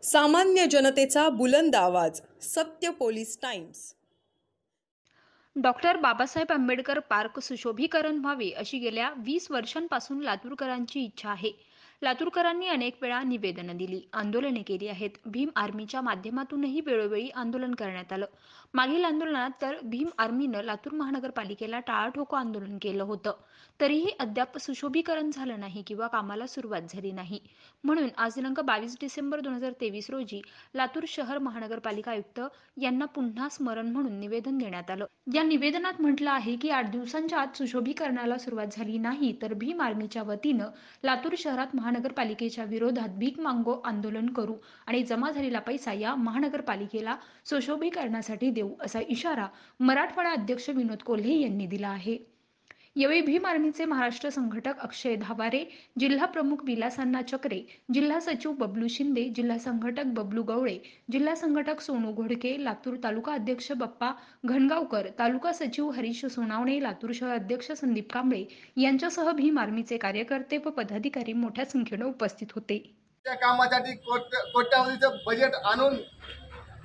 सामान्य जनतेचा बुलंद आवाज, सत्य police times. Doctor Babasaheb Ambedkar park सुशोभीकरण व्हावे अशी गेल्या 20 वर्षांपासून लातूरकरांची इच्छा आहे। लातूरकरांनी अनेक वेळा निवेदनं दिली, आंदोलने केली आहेत। भीम आर्मीच्या माध्यमातूनही वेळोवेळी आंदोलन करण्यात आलं। मागील आंदोलनात तर भीम आर्मीनं लातूर महानगरपालिकेला टाळाठोको आंदोलन केलं होतं, तरीही अद्याप सुशोभीकरण झालं नाही किंवा कामाला सुरुवात झाली नाही। म्हणून आज दिनांक 22 डिसेंबर 2023 रोजी लातूर शहर महानगरपालिका आयुक्त यांना पुन्हा स्मरण म्हणून निवेदन देण्यात आलं। या निवेदनात म्हटलं आहे की 8 दिवसांच्या आत सुशोभीकरणाला सुरुवात झाली नाही तर भीम आर्मीच्या वतीनं लातूर शहरात महानगरपालिकेच्या विरोधात भीक मागो आंदोलन करू आणि जमा झालेला पैसा या महानगरपालिकेला सुशोभीकरणासाठी देऊ असा इशारा मराठवाडा अध्यक्ष विनोद कोल्हे यांनी दिला आहे। यावेळी भीम आर्मीचे महाराष्ट्र संघटक अक्षय धावारे, जिल्हा प्रमुख विलासांना चक्रे, जिल्हा सचिव बबलू शिंदे, जिल्हा संघटक बबलू गवळे, जिल्हा संघटक सोनू घोडके, लातूर तालुका अध्यक्ष बप्पा घनगावकर, तालुका सचिव हरीश सोनावणे, लातूर शहर अध्यक्ष संदीप कांबळे यांच्यासह भीम आर्मीचे कार्यकर्ते व पदाधिकारी मोठ्या संख्येने उपस्थित होते। त्या कामासाठी कोट्यावधीचं बजेट आणून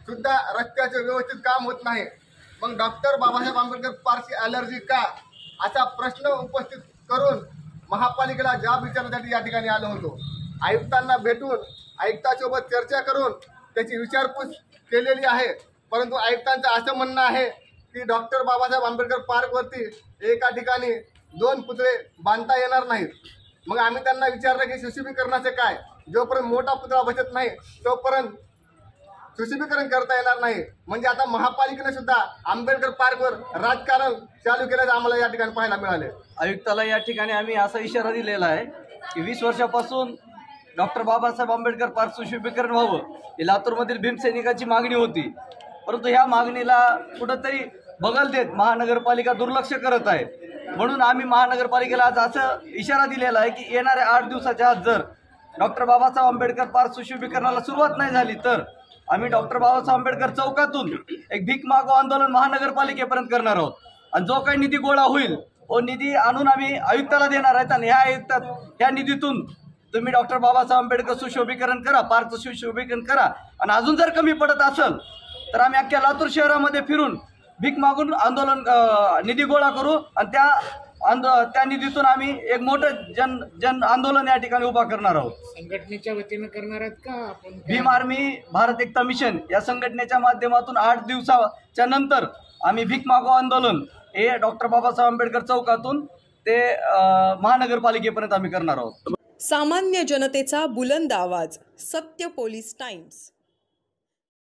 सुद्धा रस्त्याचं व्यवस्थित काम होत नाही। मग डॉक्टर बाबासाहेब आंबेडकर पार्कची अलर्जी का असा प्रश्न उपस्थित करून महापालिकेला जाब विचारण्यासाठी या ठिकाणी आलो होतो। आयुक्तांना भेटून आयुक्तांसोबत चर्चा करून त्याची विचारपूस केलेली आहे, परंतु आयुक्तांचं असं म्हणणं आहे की डॉक्टर बाबासाहेब आंबेडकर पार्कवरती एका ठिकाणी 2 पुतळे बांधता येणार नाहीत। मग आम्ही त्यांना विचारलं की सुशोभीकरणाचे काय, जोपर्यंत मोठा पुतळा बसत नाही तोपर्यंत सुशोभीकरण करता येणार नाही। म्हणजे आता महापालिकेने सुद्धा आंबेडकर पार्कवर राजकारण चालू केल्याचं आम्हाला या ठिकाणी पाहायला मिळाले। आयुक्ताला या ठिकाणी आम्ही असा इशारा दिलेला आहे की 20 वर्षापासून डॉक्टर बाबासाहेब आंबेडकर पार्क सुशोभीकरण व्हावं ही लातूरमधील भीमसैनिकांची मागणी होती, परंतु ह्या मागणीला कुठंतरी बगल देत महानगरपालिका दुर्लक्ष करत आहे। म्हणून आम्ही महानगरपालिकेला आज असं इशारा दिलेला आहे की येणाऱ्या 8 दिवसाच्या आत जर डॉक्टर बाबासाहेब आंबेडकर पार्क सुशोभीकरणाला सुरुवात नाही झाली तर आम्ही डॉक्टर बाबासाहेब आंबेडकर चौकातून एक भीक मागो आंदोलन महानगरपालिकेपर्यंत करणार आहोत आणि जो काही निधी गोळा होईल तो निधी आणून आम्ही आयुक्ताला देणार आहेत आणि ह्या निधीतून तुम्ही डॉक्टर बाबासाहेब आंबेडकर सुशोभीकरण करा, पार्कचं सुशोभीकरण करा आणि अजून जर कमी पडत असेल तर आम्ही अख्ख्या लातूर शहरामध्ये फिरून भीक मागून आंदोलन निधी गोळा करू आणि त्या निधीतून आम्ही एक मोठं जन आंदोलन या ठिकाणी उभा करणार आहोत। संघटनेच्या वतीनं करणार आहेत का आपण? भीम आर्मी भारत एकता मिशन या संघटनेच्या माध्यमातून 8 दिवसाच्या नंतर आम्ही भीक मागो आंदोलन हे डॉक्टर बाबासाहेब आंबेडकर चौकातून ते महानगरपालिकेपर्यंत आम्ही करणार आहोत। सामान्य जनतेचा बुलंद आवाज, सत्य पोलीस टाइम्स।